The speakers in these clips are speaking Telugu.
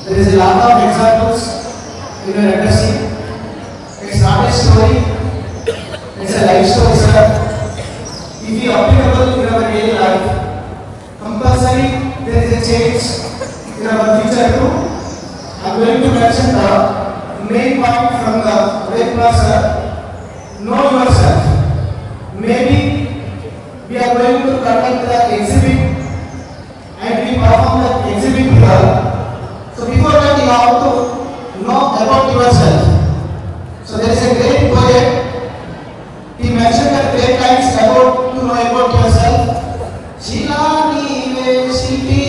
There is a lot of examples in your industry. It's not a story, it's a life story, sir. If you applicable in our daily life, compulsory there is a change in our future too. I am going to mention the main point from the Red Plus, sir. Know yourself. Maybe we are going to conduct the exhibit and we perform the exhibit here. So before that you have to know about yourself. So there is a great poet. He mentioned the great lines about to know about yourself. Shila nive, Shiti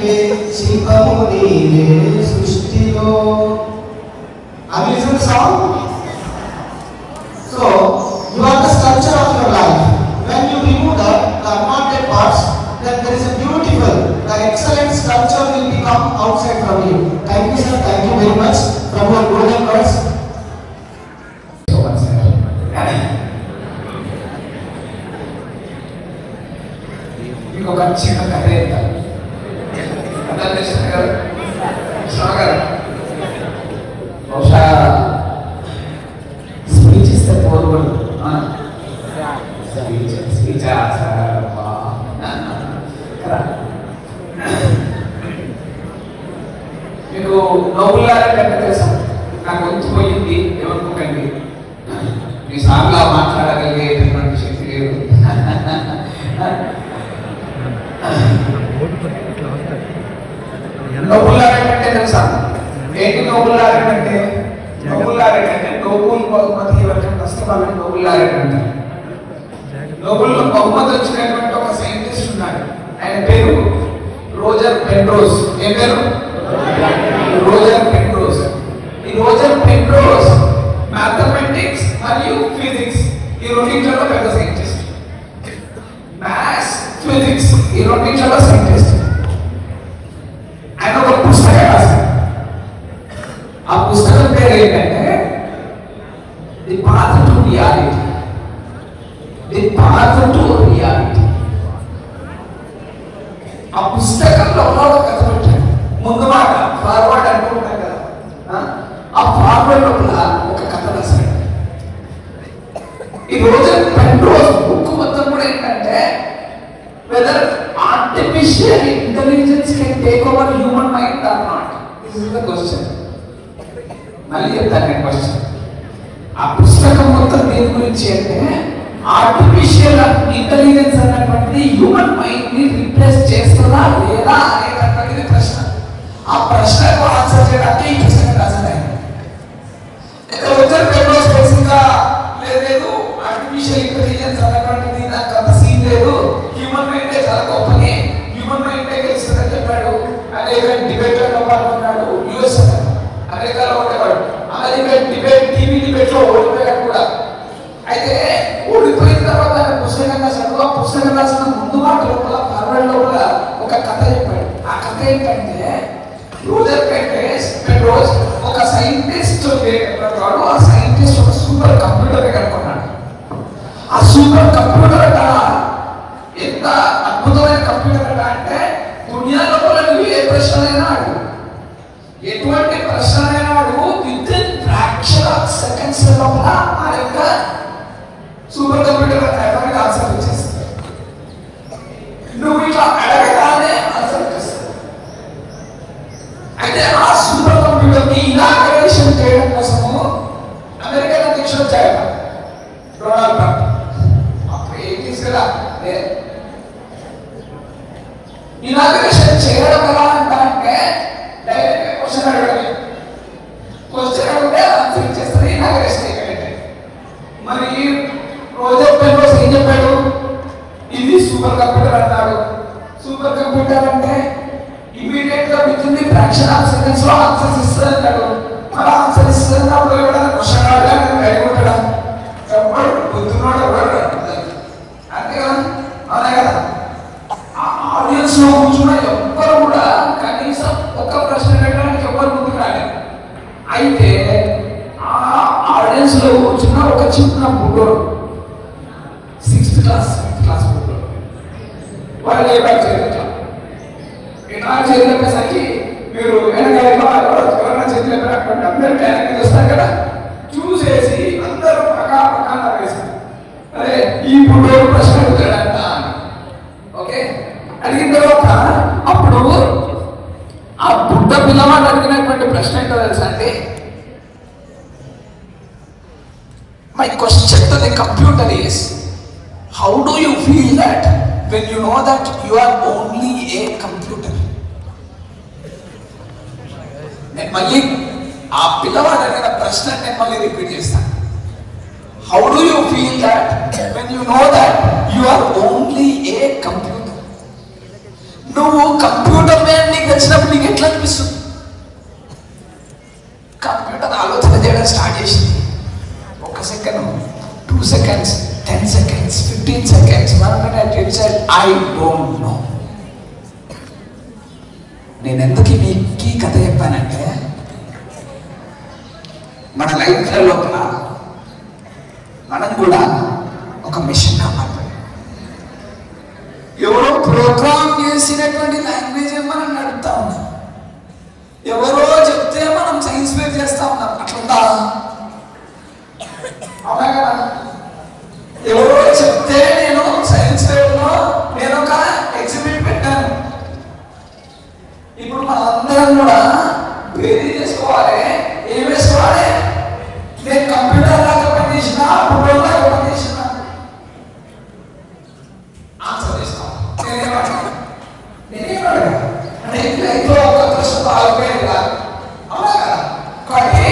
nive, Shivamu nive, Sushtilo. Have you listened to the song? So you are the structure of your life. When you remove the unwanted parts, then there is a beautiful, the excellent structure will become outside from you. Thank you, sir. Thank you very much from your golden words. So much, sir. You go and check the career. That is stronger. Osha speech is the forward. Speech మీకు నవ్వులారంటే తెలుసా? నాకు వంచిపోయింది ఏమనుకోకండి, మీ సార్లా మాట్లాడగలిగేటటువంటి శక్తి లేదు. నవ్వులారంటే తెలుసా? ఏంటి నవ్వులారంటే? నవ్వులారంటే నోబుల్ బహుమతి ఎవరికైనా వస్తే వాళ్ళని నవ్వులారంటే. నోబెల్ బహుమతి వచ్చినటువంటి ఒక సైంటిస్ట్ ఉన్నాడు, ఆయన పేరు రోజర్ పెండ్రోస్. ఏం పేరు? రోజర్ పెండ్రోస్. ఈ రోజర్ పెండ్రోస్ మ్యాథమెటిక్స్ మరియు ఫిజిక్స్ ఈ రెండింటిలో పెద్ద సైంటిస్ట్. మ్యాథ్స్, ఫిజిక్స్ ఈ రెండింటిలో సైంటిస్ట్. ఆయన ఒక పుస్తకం రాశారు. ఆ పుస్తకం పేరు ఏంటంటే the path to reality. The path to reality. ఆ పుస్తకంలో ఒక కథ పెట్టాడు. ముందు మాట ఫార్వర్డ్ అనుకుంటాం కదా, ఆ ఫార్వర్డ్ లోపల ఒక కథ రాశాడు. ఈ రోజు పెండ్రోస్ బుక్ మొత్తం కూడా ఏంటంటే whether artificial intelligence can take over human mind or not. This is the question. మళ్ళీ చెప్తాను నేను క్వశ్చన్. ఆ పుస్తకం మొత్తం దేని గురించి అంటే ఆర్టిఫిషియల్ ఇంటెలిజెన్స్ అన్నటువంటిది హ్యూమన్ మైండ్ ని రిప్లేస్ చేస్తుందా లేదా అనేటటువంటిది ప్రశ్న. ఆ ప్రశ్నకు ఆన్సర్ చేయడానికి ఈ పుస్తకం రాశారు. లేదు ఆర్టిఫిషియల్ ఇంటెలిజెన్స్ అన్నటువంటిది నాకు అంత సీన్ లేదు, హ్యూమన్ మైండ్ చాలా గొప్పని, హ్యూమన్ మైండ్ గెలుస్తుందని చెప్పాడు. అమెరికన్ డిబేట్ లో పాల్గొన్నాడు. యుఎస్ అమెరికాలో ఉండేవాడు. అమెరికన్ డిబేట్ టీవీ డిబేట్ లో ఓడిపోయాడు కూడా. అయితే ఓడిపోయిన తర్వాత పుస్తకం రాశాడు. ఆ పుస్తకం రాసిన ముందు మాట లోపల ఫార్వర్డ్ లోపల ఒక కథ చెప్పాడు. ఆ కథ ఏంటంటే రోజర్ పెండ్రోస్ ఒక సైంటిస్ట్ వాడు. ఆ సైంటిస్ట్ ఒక సూపర్ కంప్యూటర్ కనుక్కున్నాడు. ఆ సూపర్ కంప్యూటర్ అట ఎంత అద్భుతమైన కంప్యూటర్ అట అంటే దునియా లోపల నువ్వు ఏ ప్రశ్నైనా అడుగు, ఎటువంటి ప్రశ్నైనా అడుగు, with in fraction of seconds లోపల ఆ యొక్క సూపర్ కంప్యూటర్ అతనికి ఆన్సర్ వచ్చేస్తుంది. నువ్వు ఇట్లా అడగగానే ఆన్సర్ వచ్చేస్తుంది. అయితే ఆ సూపర్ కంప్యూటర్ ని ఇనాగరేషన్ చేయడం కోసము అమెరికన్ అధ్యక్షుడు వచ్చాడు డొనాల్డ్ ట్రంప్. అప్పుడు ఏం తీసుకురా ఇనాగరేషన్ చేయడం ఎలా అంటే డైరెక్ట్ క్వశ్చన్ అడగడమే. క్వశ్చన్ అడిగితే ఆన్సర్ ఇచ్చేస్తుంది ఇనాగరేషన్ చేయగలిగితే. మరి రోజర్ పెండ్రోస్ ఏం చెప్పాడు? ఇది సూపర్ కంప్యూటర్ అన్నాడు. సూపర్ కంప్యూటర్ అంటే ఇమీడియట్ గా with in the fraction of seconds లో ఆన్సర్స్ ఇస్తుంది అన్నాడు. మరి ఆన్సర్ ఇస్తుంది అప్పుడు ఎవరైనా క్వశ్చన్ అడగాలని అడుగుతాడా? ఎవరు బుద్ధిమాడు ఎవరు అంతే కదా, అవునా కదా? ఆ ఆడియన్స్ లో కూర్చున్న ఎవ్వరు కూడా కనీసం ఒక్క ప్రశ్న పెట్టడానికి ఎవ్వరు ముందుకు రాలేదు. అయితే ఆ ఆడియన్స్ లో కూర్చున్న ఒక చిన్న బుడ్డోడు, 6th క్లాస్ బుడ్డోడు, వాళ్ళు ఏ బ్యాక్ చేయలేదు. ఇట్లా చేయలేసరికి మీరు వెనకాల చెప్పినటువంటి అందరూ డైరెక్ట్ చూస్తారు కదా, చూసేసి అందరూ పక్కన వేస్తారు. అరే ఈ బుడ్డోడు ప్రశ్న అడుగుతాడంట. ఓకే, అడిగిన తర్వాత అప్పుడు ఆ బుడ్డ పిల్లవాడు అడిగినటువంటి ప్రశ్న ఏంటో తెలుసా అండి? My question to the computer is, how do you feel that when you know that you are only a computer? నేను మళ్ళీ ఆ పిల్లవాడు అడిగిన ప్రశ్న నేను మళ్ళీ రిపీట్ చేస్తాను. How do you feel that when you know that you are only a computer? నువ్వు కంప్యూటర్ నీకు వచ్చినప్పుడు నీకు ఎట్లా అనిపిస్తుంది? కంప్యూటర్ ఆలోచన చేయడం స్టార్ట్ చేసింది. 1 second, 2 seconds, 10 seconds, 15 seconds, 1 minute, it said, I don't know. నేను ఎందుకు మీకు ఈ కథ చెప్పానంటే, మన లైఫ్ లోపల మనం కూడా ఒక మిషన్ కావాలి. ఎవరో ప్రోగ్రామ్ చేసినటువంటి లాంగ్వేజ్ మనం నడుపుతా ఉన్నాం. ఎవరో చెప్తే మనం సైన్స్ ఫేర్ చేస్తా ఉన్నాం. అట్లా అవునా కదా? ఎవరో చెప్తే నేను సైన్స్ ఫేర్లో నేను ఒక ఎగ్జిబిట్ పెట్టాను. ఇప్పుడు మనందరం కూడా వేరీ చేసుకోవాలి. ఏం వేసుకోవాలి? నేను కంప్యూటర్ లాగా పనిచేసిన, ఫోటోల్ లాగా పనిచేసిన ఆన్సర్ చేస్తాను. నేనేమన్నా అంటే లైఫ్లో ఒక ప్రశ్న ఆగిపోయేది కాదు. అవునా కదా? కానీ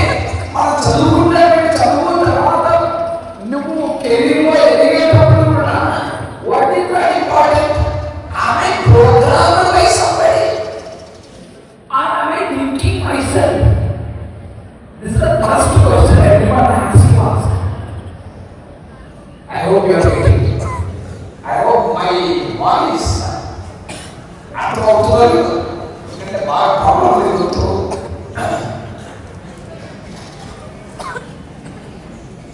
మనం చదువుకున్నటువంటి చదువు తర్వాత నువ్వు కెరీర్లో ఎదిగేటప్పుడు కూడా what is very important? am I programmed by somebody or am I thinking myself? This is the first question everyone has to ask. I hope you are getting it. I hope my voice after all అంటే బాగా ప్రాబ్లం జరుగుతూ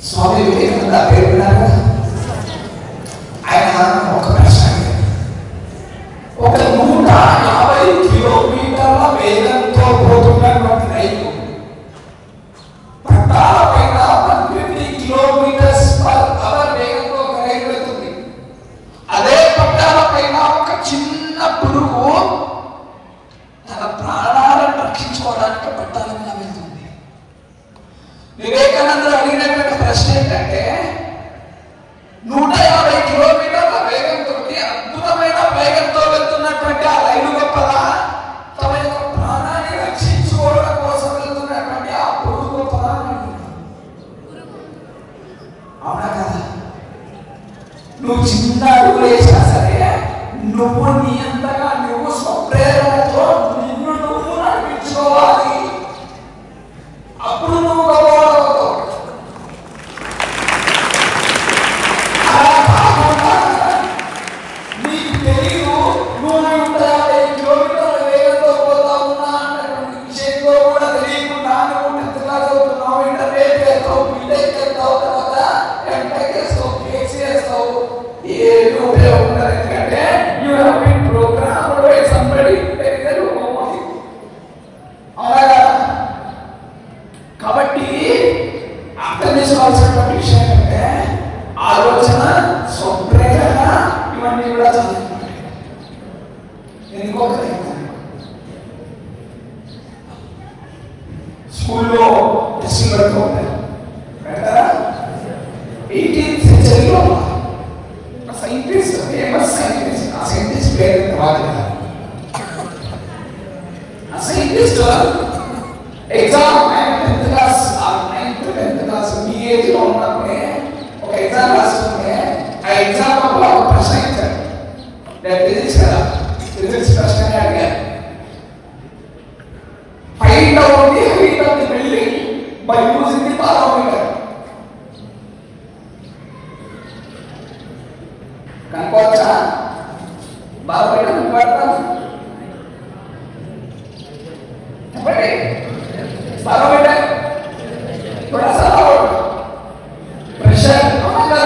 స్వామి వివేకానంద పేరు విన్నారు. ఆయన ఒక ప్రశ్న, ఒక 150 కిలోమీటర్ల వేగంతో పోతున్నటువంటి రైలు పట్టాల పైన 150 కిలోమీటర్స్ పర్ అవర్ వేగంతో ఒక రైలు వెళ్తుంది. అదే పట్టాల పైన ఒక చిన్న పురుగు తన ప్రాణాలను రక్షించుకోవడానికి పట్టాల మీద వెళ్తుంది. వివేకానందుడు అడిగినటువంటి ప్రశ్న ఏంటంటే, 150 కిలోమీటర్ల వేగంతో అద్భుతమైన వేగంతో వెళ్తున్నటువంటి ఆ రైలు గొప్పదా, తమ యొక్క ప్రాణాన్ని రక్షించుకోవడం కోసం వెళ్తున్నటువంటి ఆ పురుగు గొప్పదా? అవునా కదా? నువ్వు చిన్న అడుగులు వేసినా సరే నువ్వు నీ అంతగా నువ్వు స్వప్రేరణతో నిన్ను నువ్వు నడిపించుకోవాలి. అప్పుడు నువ్వు గొప్పవాడవుతావు. అలా కాకుండా నీకు తెలియదు నువ్వు 150 కిలోమీటర్ల వేగంతో పోతా ఉన్నా అన్నటువంటి విషయంలో కూడా తెలియకుండా నువ్వు 10th క్లాస్ అవుతున్నావు, ఇంటర్మీడియట్ చేస్తావు, బీటెక్ చేస్తావు, తర్వాత ఎంటెక్ చేస్తావు, పిహెచ్డి చేస్తావు. ఏమీ ఉపయోగం ఉండదు. ఎందుకంటే you have been programmed by somebody. అవునా? కాబట్టి అర్థం చేసుకోవాల్సినటువంటి విషయం ఏంటంటే ఆలోచన, స్వప్రేరణ ఇవన్నీ కూడా చదువుకుంటాయి. ఇంకొకటి స్కూల్లో టెస్టులు పెడుతూ ఉంటాయి పెడతారా? 18th సెంచరీలో సైంటిస్ట్, ఫేమస్ సైంటిస్ట్, ఆ సైంటిస్ట్ పేరు తర్వాత ఆ సైంటిస్ట్ ఎగ్జామ్ 10th క్లాస్ ఆ 9th 10th క్లాస్ మీ ఏజ్ లో ఉన్నప్పుడే ఒక ఎగ్జామ్ రాస్తుంటే ఆ ఎగ్జామ్ లో ఒక ప్రశ్న ఇచ్చారు. ఫిజిక్స్ కదా, ఫిజిక్స్ ప్రశ్న అడిగారు. Find out the height of the building by using the barometer. కనుకోవచ్చా? బారోమీటర్ కనుకోవచ్చా? చెప్పండి. బారోమీటర్ थोड़ा सा और प्रेशर होगा,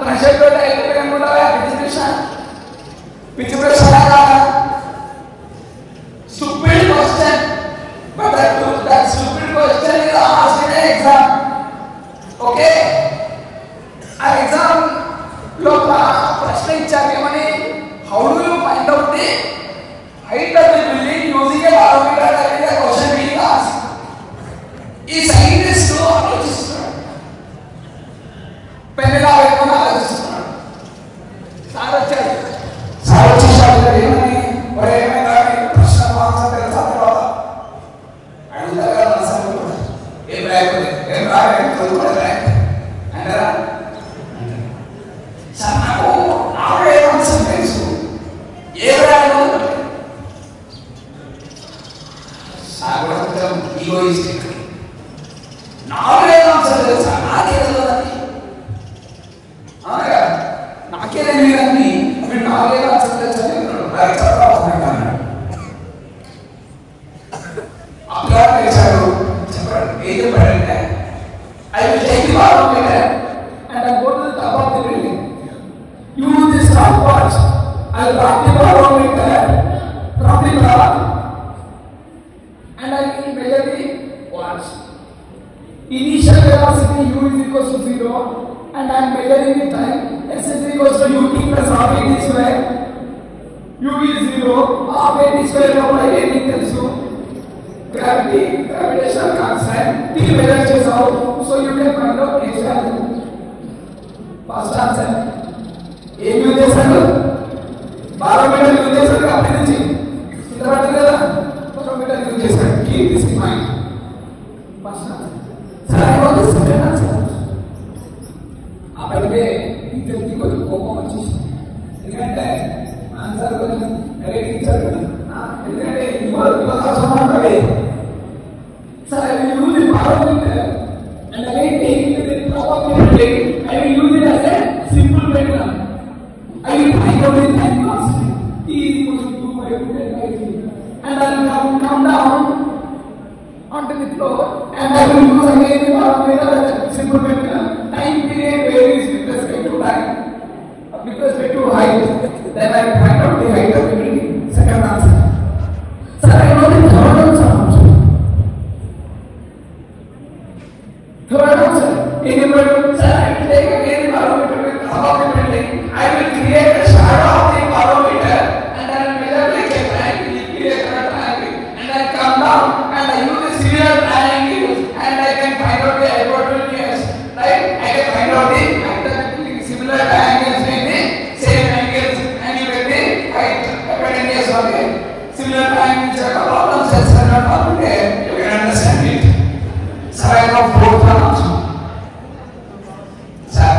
प्रेशर तो टाइप पे कम होता है, पिच प्रेशर आएगा. Stupid question, but that stupid question height of the building using a barometer. That is the question being asked. ఈ సైంటిస్ట్ ఆలోచిస్తున్నాడు, పెన్నెలా పెట్టుకుని ఆలోచిస్తున్నాడు. సార్ వచ్చాడు, సార్ వచ్చేసాడు. ఏమని ఏమైనా ప్రశ్న ఆన్సర్ తెలుసా తర్వాత అడుగుతారు కదా. ఏం రాయకపోతే ఏం రాయలేదు అంటారా? సార్ నాకు నాలుగే ఆన్సర్ తెలుసు, ఏం రాయను. సార్ కూడా కొంచెం ఈగోయిస్టిక్. నాలుగే ఆన్సర్ తెలుసా, నాకే తెలియదని. అవునా, నాకే తెలియదని మీరు నాలుగే ఆన్సర్ తెలుసా అప్లాట్ చేశాడు. చెప్పాడు, ఏం చెప్పాడంటే I will take the barometer and I go to the top of the building. Use this stopwatch. I will drop the barometer from the top and I will measure the watch. Initial velocity u is equal to 0 and I am measuring the time. S is equal to ut plus half at square. U is 0, half at square of I tells gravity, gravitational constant, the measure చేసావు. So you can find out next answer. First answer. ఏం యూజ్ చేశారు? బారోమీటర్ యూజ్ చేశారు. అప్పటి నుంచి కింద పడుతుంది కదా, బారోమీటర్ యూజ్ చేశారు. Keep this in mind. First answer. సరైన సెకండ్ ఆన్సర్. అప్పటికే ఇద్దరికి కొంచెం కోపం వచ్చేసి, ఎందుకంటే ఆన్సర్ కొంచెం కరెక్ట్ ఇచ్చారు కదా. ఎందుకంటే ఇవాళ సమాధానం sir, I will use the barometer and again take it to the top of the building. I will use it as a simple method. I will find out the time constant. T is equal to 2 by 2 and I will come down onto the floor and I will use again the barometer as a simple method. Time period varies with respect to time, with respect to height. Then I will find out the height of the building. Second answer. Sir, I know the third answer. Third answer. Sir, I will take again the barometer with the top of the building. I will create a shadow of the barometer and I will measure like a triangle, create a triangle, and I come down and I use a similar triangle and I can find out the hypotenuse. Right? I can find out the similar triangles with the same angles and you get the height, hypotenuse of the similar triangles. Problems are not all there. You can understand it. Sir, I know both answers. Sir,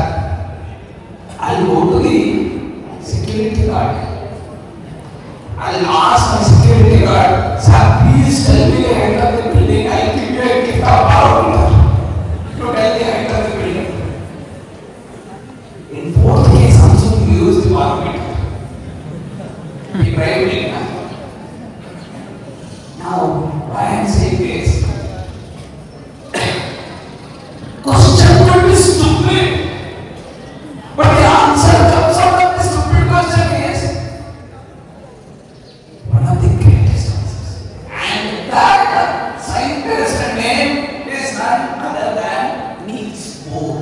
I'll go to the security guard. I'll ask my security guard, sir, please tell me the height of the building. I'll give you a gift of barometer to tell the height of the building. In both cases, also we use the barometer. We drive it. Now, why I am saying this? Question could be stupid, but the answer comes out of the stupid question is one of the greatest answers. And that scientist name is none other than Niels Bohr.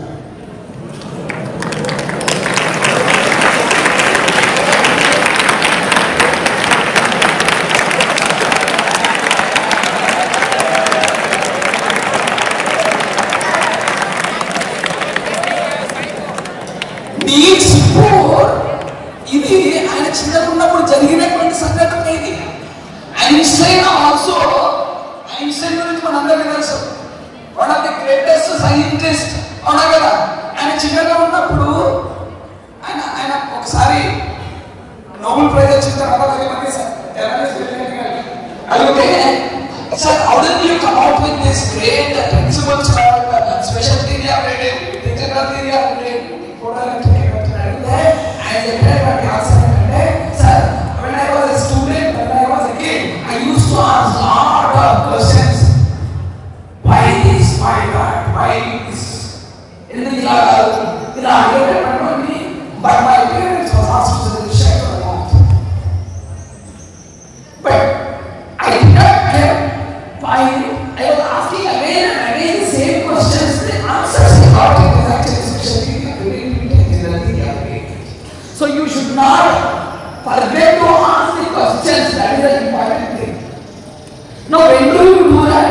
Niels Bohr ఇది ఆయన చిన్నకున్నప్పుడు జరిగినటువంటి సంఘటన. ఇది ఐన్స్టైన్ ఆల్సో, ఐన్స్టైన్ గురించి మనందరికీ తెలుసు, one of the greatest scientist. అవునా కదా? ఆయన చిన్నగా ఉన్నప్పుడు ఆయన ఒకసారి నోబెల్ ప్రైజ్ వచ్చిన తర్వాత అడిగితే, sir how did you come out with this great principles called special theory of relativity, integral theory of relativity కూడా అంటే ఆయన చెప్పినటువంటి ఆన్సర్ ఏంటంటే, sir when I was a student, when I was a kid, I used to ask lot of questions. Why this? Why that? Why this? ఎందుకు ఇలా అడిగేటటువంటి, but my parents was asked to share or not. But I did not care why. I was asking again and again the same questions. The answers he got it. Now when do you do that?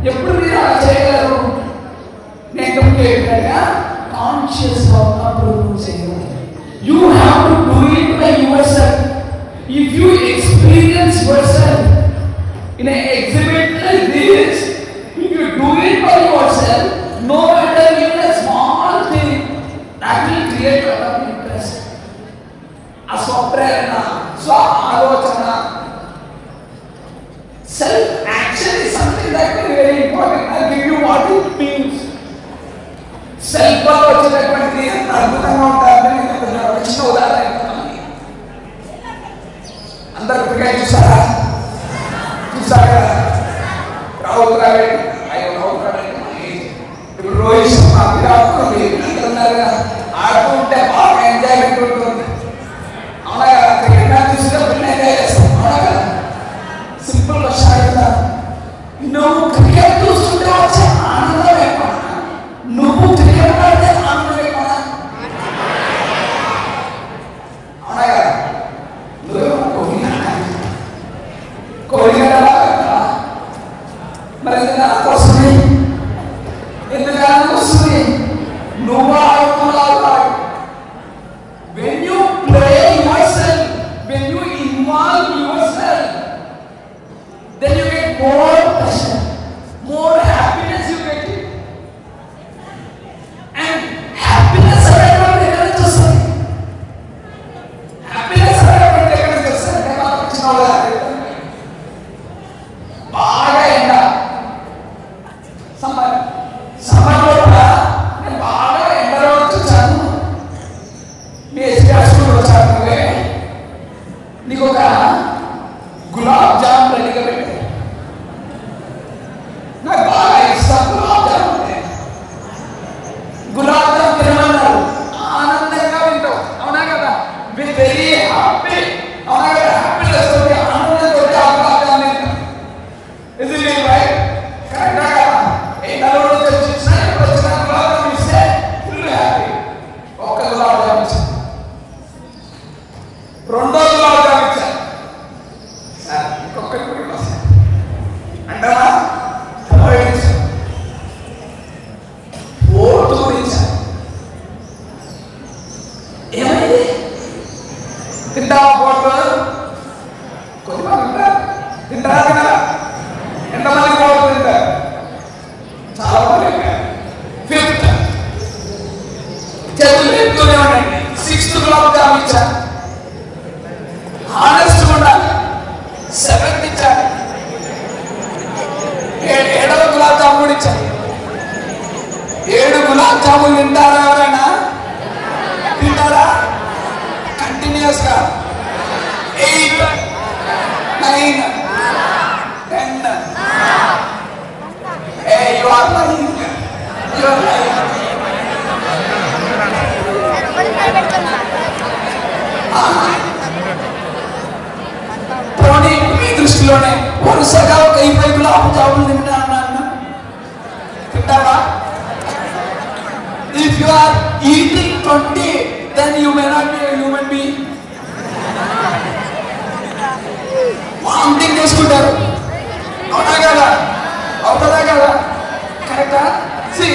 ఎప్పుడు మీరు అలా చేయగలరు? నేను చెప్పేటట్టుగా కాన్షియస్ గా ఉన్నప్పుడు చేయాలి. You have to do it by yourself. If you experience yourself in an exhibit like this, if you do it by yourself, no matter even a small thing, that will create a lot of interest. A swapprerana, swalochana. Self-action is something that is very important. I'll give you what it means. Self-love వచ్చేటటువంటి అద్భుతంగా ఉంటారని నేను చిన్న ఉదాహరణ ఇస్తాను. అందరూ క్రికెట్ చూసారా? రాహుల్ ద్రావిడ్, ఇప్పుడు రోహిత్ శర్మ, విరాట్ కోహ్లీ అంటున్నారు ఆడుతూ ఉంటే బాగా ఎంజాయ్మెంట్ ఉంటుంది. అవునా కదా? క్రికెట్ మ్యాచ్ చూసినప్పుడు ఎంజాయ్ చేస్తాం. అవునా కదా? సింపుల్ క్వశ్చన్ అడుగుతా, నువ్వు క్రికెట్ చూస్తుంటే వచ్చే ఆనందం ఎక్కువ, నువ్వు క్రికెట్ ఆడితే ఆనందం ఎక్కువ? అవునా కదా? నువ్వేమో కోహ్లీ మరి ఎందుకు వస్తుంది? ఎందుకు వస్తుంది? నువ్వు ఆడుతున్నావు. When you play yourself, when you involve yourself, then you get more pleasure, more happiness you get it. And happiness arrival ekkada chustadi? Happiness arrival ekkada chustadi? Nema chinola బాగా ఎండ సమ్మర్లో కూడా నేను బాగా ఎండలో వచ్చాను. మీ ఎస్పీఆర్ స్కూల్ వచ్చాను, నీకు ఒక గులాబ్ జామ్ రెడీగా పెట్టాను. నాకు బాగా ఇష్టం గులాబ్ జామ్ అంటే. గులాబ్ జామ్ తినమన్నారు, ఆనందంగా వింటావు. అవునా కదా? With very happy. అవునా కదా? హ్యాపీనెస్ తోటి ఆనందంతో ఆ గులాబ్ జామ్ తింటాం. ఇది మీ రైట్? కరెక్టా కదా? ఎండలో వచ్చినా ఎప్పుడు వచ్చినా గులాబ్ జామ్ ఇస్తే ఫుల్ హ్యాపీ. ఒక్క గులాబ్ జామ్ ఇచ్చాను, రెండో గులాబ్ జామ్ ఇచ్చాను, సార్ ఇంకొకటి కూడా అంటారా? ఓటు ఇచ్చాను. ఏమైంది? తింటావా? పోటు కొద్దిమంది ఉంటారు, తింటారా? తిన్నారా? ఎంతమంది పోటు తింటారు? చాలా మంది. ఫిఫ్త్ చేతులు ఎత్తునే ఉండండి. సిక్స్త్ గులాబ్ జామ్ ఇచ్చాను, హానెస్ట్ ఉండాలి. సెవెంత్ ఇచ్చాను, ఏడవ గులాబ్ జామ్ కూడా ఇచ్చాను. 7 గులాబ్ జాములు తింటారా? ఎవరైనా తింటారా? కంటిన్యూస్ గా 8, 9, 10. You are lying. You are lying. పోనీ మీ దృష్టిలోనే వరుసగా ఒక 20 గులాబ్ జాములు తింటావా? If you are eating 20, then you may not be a human being. Vomiting చేసుకుంటారు. అవునా కదా? అవుతుందా కదా? కరెక్టా? See,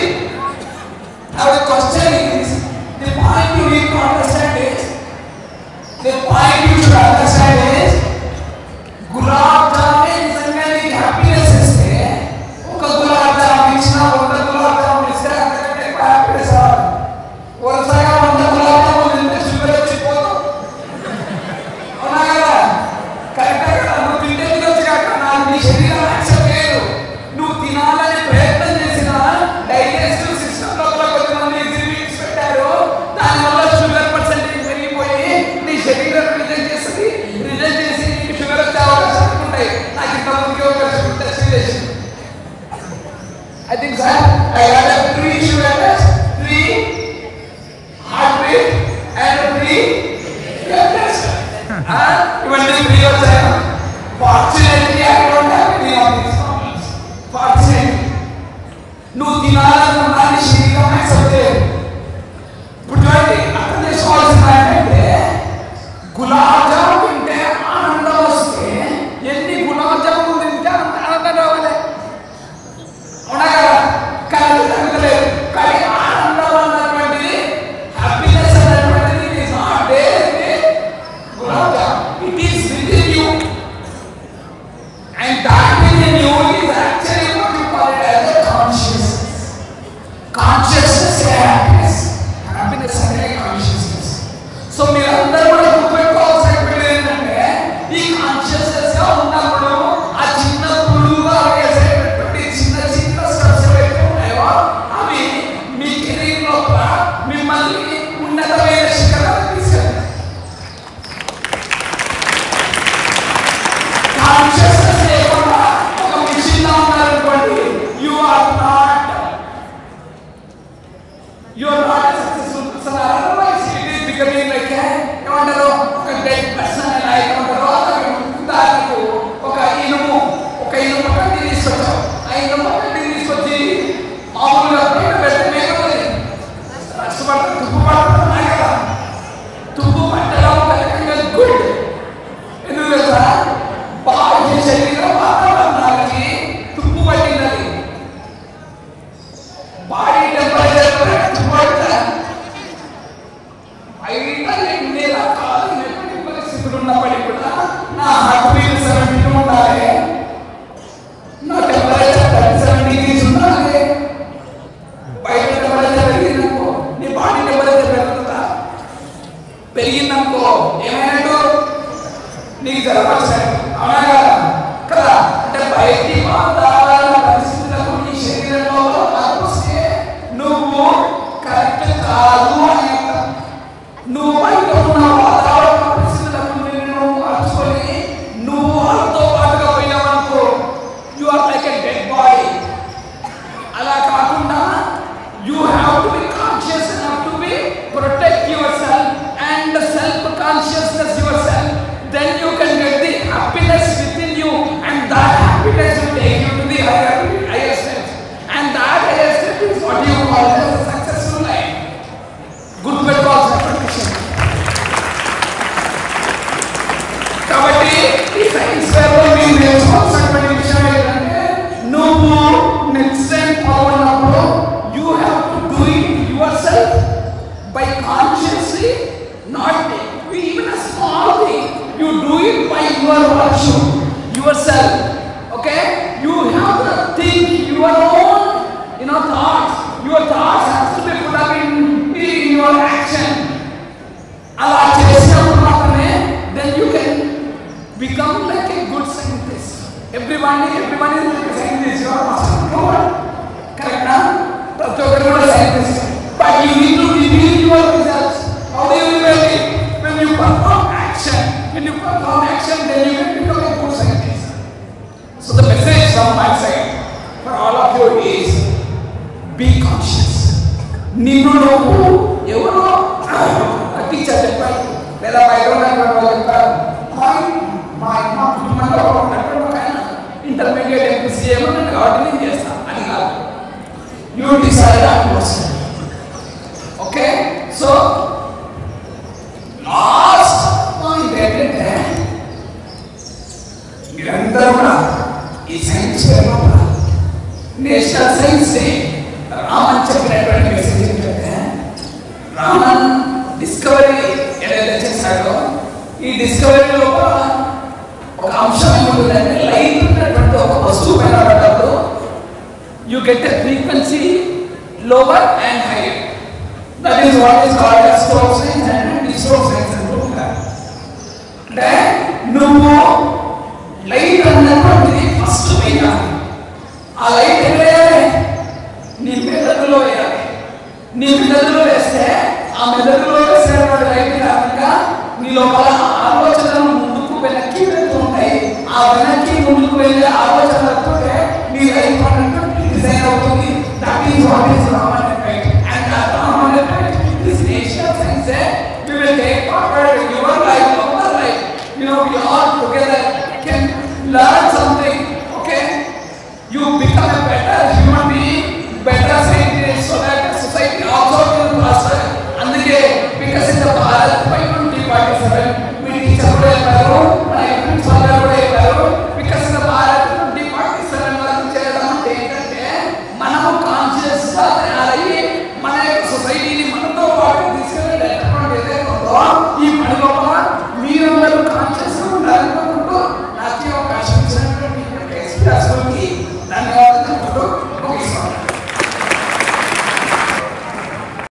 now the question is, the point you need to understand is, the point you should understand is, gulab జామే నిజంగా నీకు హ్యాపీనెస్ ఇస్తే, ఒక గులాబ్ జామ్ ఇచ్చినా 100 గులాబ్ జామ్ ఇస్తే అంతకంటే హ్యాపీనెస్ రాదు. వరుసగా 100 గులాబ్ జాములు తింటే షుగర్ వచ్చిపోతావు. అవునా కదా? కరెక్టా కదా? నువ్వు తింటే తినొచ్చు కాక నాకు నీ శరీరం యాక్సెప్ట్ చేయదు. నువ్వు తినాలని ప్రయత్నం చేసిన డైజెస్టివ్ సిస్టమ్ లోపల కొంతమంది ఎగ్జిబిట్స్ పెట్టారు. దానివల్ల షుగర్ పర్సెంటేజ్ పెరిగిపోయి నీ శరీరం రిజెక్ట్ చేస్తుంది. రిజెక్ట్ చేసి నీకు షుగర్ వచ్చే అవకాశాలు ఉంటాయి. నాకు ఇంతమందికి ఒక షుగర్ టెస్ట్ చేసి I think sir, I had a 3 sugar test, 3 heart rate and 3 blood test. Even 3 వచ్చాయి. Fortunately, I don't have any of these problems. Fortunately, నువ్వు తినాలనుకున్నా నీ శరీరం యాక్సెప్ట్ చేయదు. ఇప్పుడు చూడండి, అర్థం చేసుకోవాల్సిన ఏంటంటే గులాబ్ జామ్ తింటే ఆనందం వస్తే ఎన్ని గులాబ్ జాములు తింటే అంత కాన్షియస్నెస్ లేకుండా ఒక మిషన్ లా ఉన్నారనుకోండి, you are not successful person. Otherwise it is becoming like ఏమంటారు, ఒక డెడ్ పర్సన్ ఎలా ఏమంటారు. ఉదాహరణకు ఒక ఇనుము కడ్డీ తీసుకొచ్చావు. ఆ ఇనుము కడ్డీ తీసుకొచ్చి మామూలుగా బయట పెడితే కష్టపడతా తుప్పు పడుతున్నాయి కదా. తుప్పు పట్టడం ఒక రకంగా గుడ్. ఎందుకు తెలుసా? బాహ్య శరీర వాతావరణానికి తుప్పు పట్టినది. బాడీ టెంపరేచర్ తుప్పు పడుతుంది. బయట ఎన్ని రకాలైనటువంటి పరిస్థితులు ఉన్నప్పటికీ కూడా నా హార్ట్ బీట్ 72 ఉండాలి, నా టెంపరేచర్ 37 degrees ఉండాలి. బయట టెంపరేచర్ పెరిగిందనుకో, నీ బాడీ టెంపరేచర్ పెరుగుతుందా? పెరిగిందనుకో ఏమైనట్టు? నీకు జరగవచ్చు. అవునా కదా? కదా అంటే బయటి వాతావరణ పరిస్థితులకు నీ శరీరంలో మార్పు వస్తే నువ్వు కరెక్ట్ కాదు అని అర్థం. నువ్వు బయట ఉన్న వాతావరణ పరిస్థితులకు నువ్వు మార్చుకొని నువ్వు వాళ్ళతో పాటుగా పోయినావనుకో, you are like a dead body. అలా కాకుండా you have to be conscious enough to be protect your self and self consciousness your self. Then you can get the happiness within you, and that happiness will take you to the higher steps, and that higher step is what you call as a successful life. Good because repetition. కాబట్టి ఈ సైన్స్ వేర్లో మీరు నేర్చుకోవాల్సినటువంటి విషయం ఏంటంటే, నువ్వు నెక్స్ట్ టైం పాల్గొన్నప్పుడు you have to do it your self by consciously, not even a small thing. You do it by your virtue, yourself. Okay? You have to think your own, thoughts. Your thoughts have to be put up in your action. అలా చేసినప్పుడు మాత్రమే then you can become like a good scientist. Everyone is like a scientist. You are master. Correct? ప్రతి ఒక్కరు కూడా scientist. But you need to reveal your results. How do you reveal it? When you perform action, then you can become a good scientist. So the message from my side for all of you is be conscious. నిన్ను నువ్వు ఎవరో టీచర్ చెప్పారు, లేదా బయట ఉన్నటువంటి వాళ్ళు చెప్పారు, మా కుటుంబంలో ఉన్నటువంటి ఒక ఆయన ఇంటర్మీడియట్ ఎంపీసీ చేయమని కాబట్టి నేను చేస్తాను అని కాదు. You decide on yourself. Okay? So last point ఏంటంటే, మీరందరూ కూడా ఈ సైన్స్ ఫేర్లో కూడా నేషనల్ సైన్స్ డే రామన్ చెప్పినటువంటి మెసేజ్ ఏంటంటే, రామన్ డిస్కవరీ ఏదైతే చేశాడో ఈ డిస్కవరీలో ఒక అంశం ఏముంటుందంటే, లైట్ ఉన్నటువంటి ఒక వస్తువు పైన పడ్డప్పుడు you get a frequency lower and higher. That is what is called as Stokes science and Stokes science అంటూ ఉంటారు. అంటే నువ్వు లైట్ అన్నటువంటిది ఫస్ట్ వేయాలి. ఆ లైట్ ఎక్కడేయాలి? నీ మెదడులో వేయాలి. నీ మెదడులో వేస్తే ఆ మెదడులో వేసేటువంటి లైట్ కారణంగా నీ లోపల ఆలోచనలు ముందుకు వెనక్కి వెళ్తూ ఉంటాయి. ఆ వెనక్కి ముందుకు వెళ్ళే ఆలోచనలతో నీ లైఫ్ అన్నటువంటి డిజైన్ అవుతుంది. That is what is Raman effect. And that Raman effect is national science. We will take forward your life, our life. We all together can learn something. Okay? You become a better human being, better scientist, so that society also will prosper. అందుకే వికసిత భారత్ by 2047 మీ టీచర్ కూడా చెప్పారు, మన ఎంపీస్ వాళ్ళు కూడా చెప్పారు, వికసిత భారత్ 2047 వరకు చేయడం అంటే ఏంటంటే, మనము కాన్షియస్ గా తయారయ్యి మన యొక్క సొసైటీని మనతో పాటు తీసుకెళ్ళేటటువంటి ఏదైతే ఉందో ఈ